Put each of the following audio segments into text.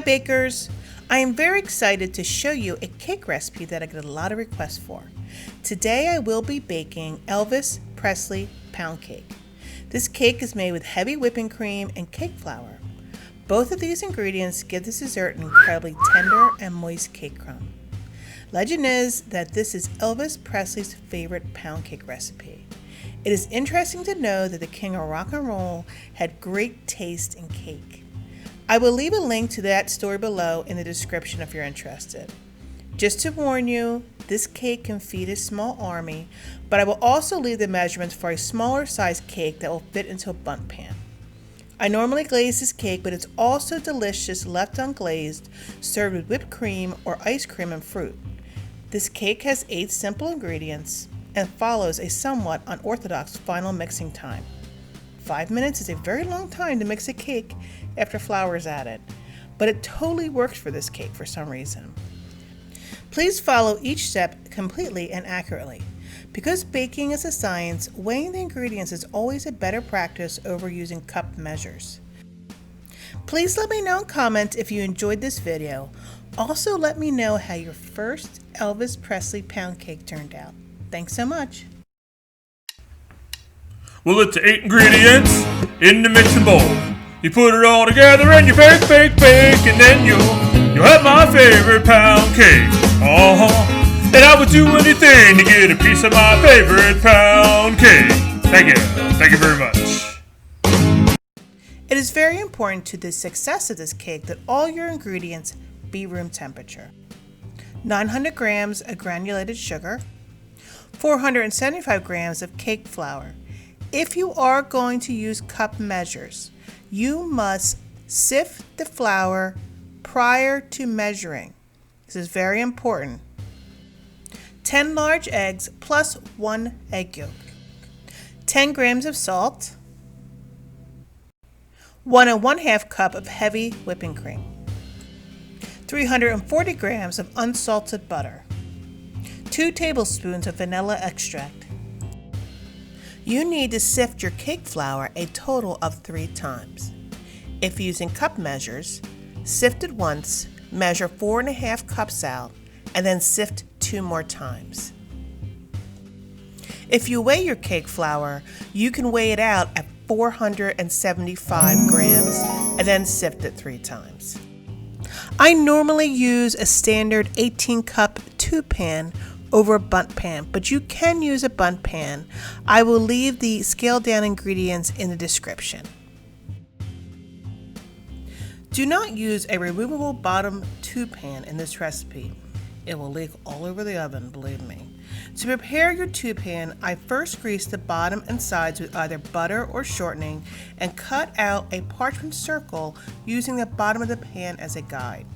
bakers! I am very excited to show you a cake recipe that I get a lot of requests for. Today I will be baking Elvis Presley pound cake. This cake is made with heavy whipping cream and cake flour. Both of these ingredients give this dessert an incredibly tender and moist cake crumb. Legend is that this is Elvis Presley's favorite pound cake recipe. It is interesting to know that the king of rock and roll had great taste in cake. I will leave a link to that story below in the description if you're interested. Just to warn you, this cake can feed a small army, but I will also leave the measurements for a smaller size cake that will fit into a Bundt pan. I normally glaze this cake, but it's also delicious left unglazed, served with whipped cream or ice cream and fruit. This cake has 8 simple ingredients and follows a somewhat unorthodox final mixing time. 5 minutes is a very long time to mix a cake after flour is added, but it totally works for this cake for some reason. Please follow each step completely and accurately. Because baking is a science, weighing the ingredients is always a better practice over using cup measures. Please let me know in comments if you enjoyed this video. Also let me know how your first Elvis Presley pound cake turned out. Thanks so much. Well, it's 8 ingredients in the mixing bowl. You put it all together and you bake, and then you'll have my favorite pound cake. And I would do anything to get a piece of my favorite pound cake. Thank you very much. It is very important to the success of this cake that all your ingredients be room temperature. 900 grams of granulated sugar, 475 grams of cake flour. If you are going to use cup measures, you must sift the flour prior to measuring. This is very important. 10 large eggs plus 1 egg yolk. 10 grams of salt. 1 1/2 cup of heavy whipping cream. 340 grams of unsalted butter. 2 tablespoons of vanilla extract. You need to sift your cake flour a total of 3 times. If using cup measures, sift it once, measure 4 1/2 cups out, and then sift 2 more times. If you weigh your cake flour, you can weigh it out at 475 grams and then sift it 3 times. I normally use a standard 18-cup tube pan over a Bundt pan, but you can use a Bundt pan. I will leave the scaled down ingredients in the description. Do not use a removable bottom tube pan in this recipe. It will leak all over the oven, believe me. To prepare your tube pan, I first grease the bottom and sides with either butter or shortening and cut out a parchment circle using the bottom of the pan as a guide.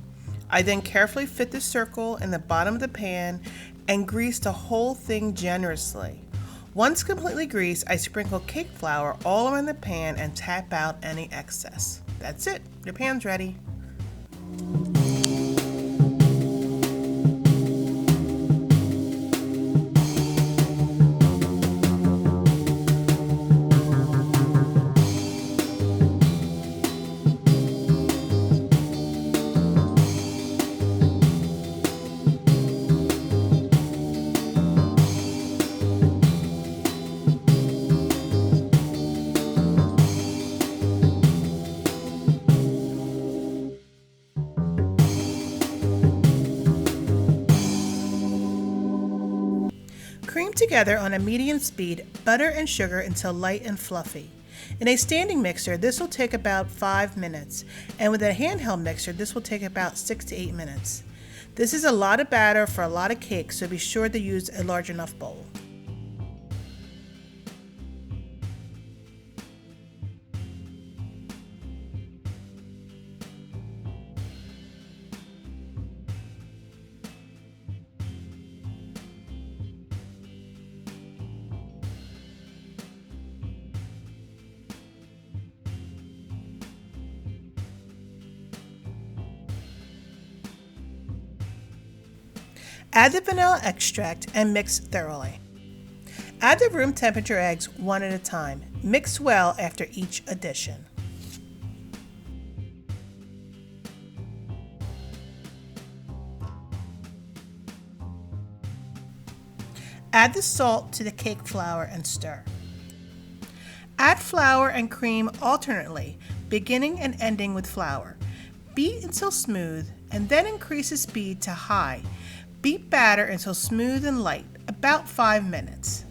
I then carefully fit the circle in the bottom of the pan and grease the whole thing generously. Once completely greased, I sprinkle cake flour all around the pan and tap out any excess. That's it, your pan's ready. Cream together on a medium speed butter and sugar until light and fluffy. In a standing mixer, this will take about 5 minutes, and with a handheld mixer, this will take about 6 to 8 minutes. This is a lot of batter for a lot of cake, so be sure to use a large enough bowl. Add the vanilla extract and mix thoroughly. Add the room temperature eggs one at a time. Mix well after each addition. Add the salt to the cake flour and stir. Add flour and cream alternately, beginning and ending with flour. Beat until smooth and then increase the speed to high. Beat batter until smooth and light, about 5 minutes.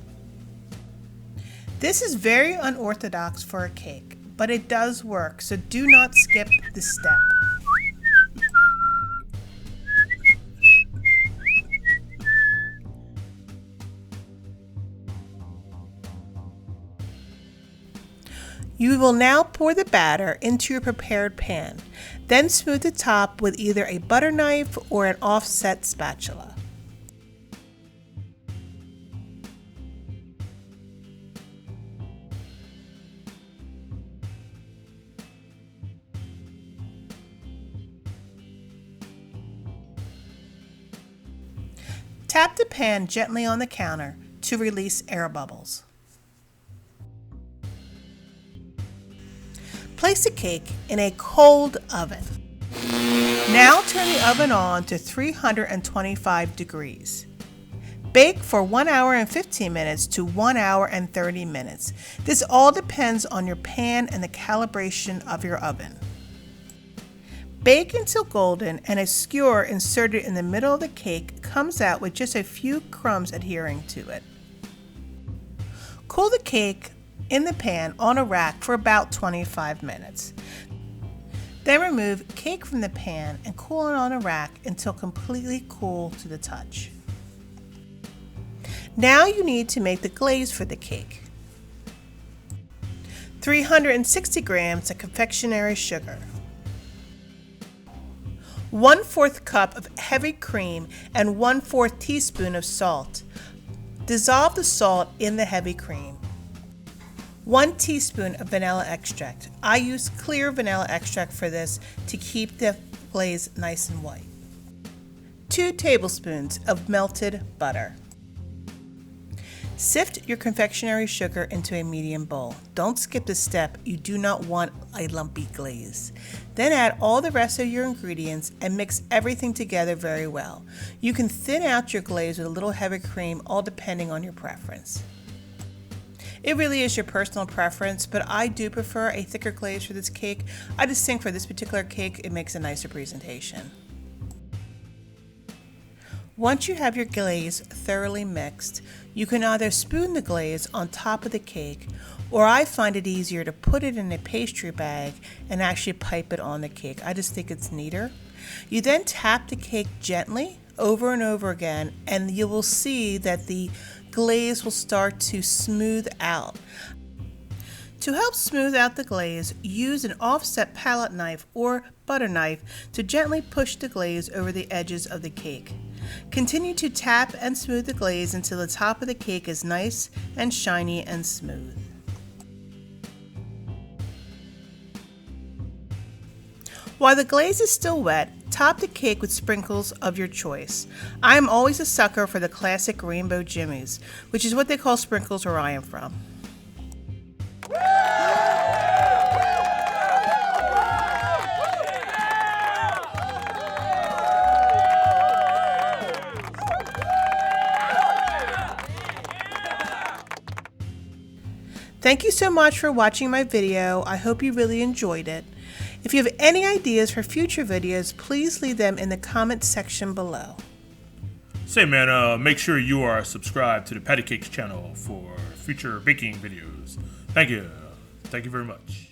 This is very unorthodox for a cake, but it does work, so do not skip this step. You will now pour the batter into your prepared pan. Then smooth the top with either a butter knife or an offset spatula. Tap the pan gently on the counter to release air bubbles. Place the cake in a cold oven. Now turn the oven on to 325 degrees. Bake for 1 hour and 15 minutes to 1 hour and 30 minutes. This all depends on your pan and the calibration of your oven. Bake until golden and a skewer inserted in the middle of the cake comes out with just a few crumbs adhering to it. Cool the cake in the pan on a rack for about 25 minutes. Then remove cake from the pan and cool it on a rack until completely cool to the touch. Now you need to make the glaze for the cake. 360 grams of confectionery sugar, 1/4 cup of heavy cream and 1/4 teaspoon of salt. Dissolve the salt in the heavy cream. 1 teaspoon of vanilla extract. I use clear vanilla extract for this to keep the glaze nice and white. 2 tablespoons of melted butter. Sift your confectionery sugar into a medium bowl. Don't skip this step. You do not want a lumpy glaze. Then add all the rest of your ingredients and mix everything together very well. You can thin out your glaze with a little heavy cream, all depending on your preference. It really is your personal preference, but I do prefer a thicker glaze for this cake. I just think for this particular cake, it makes a nicer presentation. Once you have your glaze thoroughly mixed, you can either spoon the glaze on top of the cake, or I find it easier to put it in a pastry bag and actually pipe it on the cake. I just think it's neater. You then tap the cake gently over and over again, and you will see that the glaze will start to smooth out. To help smooth out the glaze, use an offset palette knife or butter knife to gently push the glaze over the edges of the cake. Continue to tap and smooth the glaze until the top of the cake is nice and shiny and smooth. While the glaze is still wet, top the cake with sprinkles of your choice. I am always a sucker for the classic rainbow jimmies, which is what they call sprinkles where I am from. Thank you so much for watching my video. I hope you really enjoyed it. If you have any ideas for future videos, please leave them in the comments section below. Say man, make sure you are subscribed to the Patty Cakes channel for future baking videos. Thank you. Thank you very much.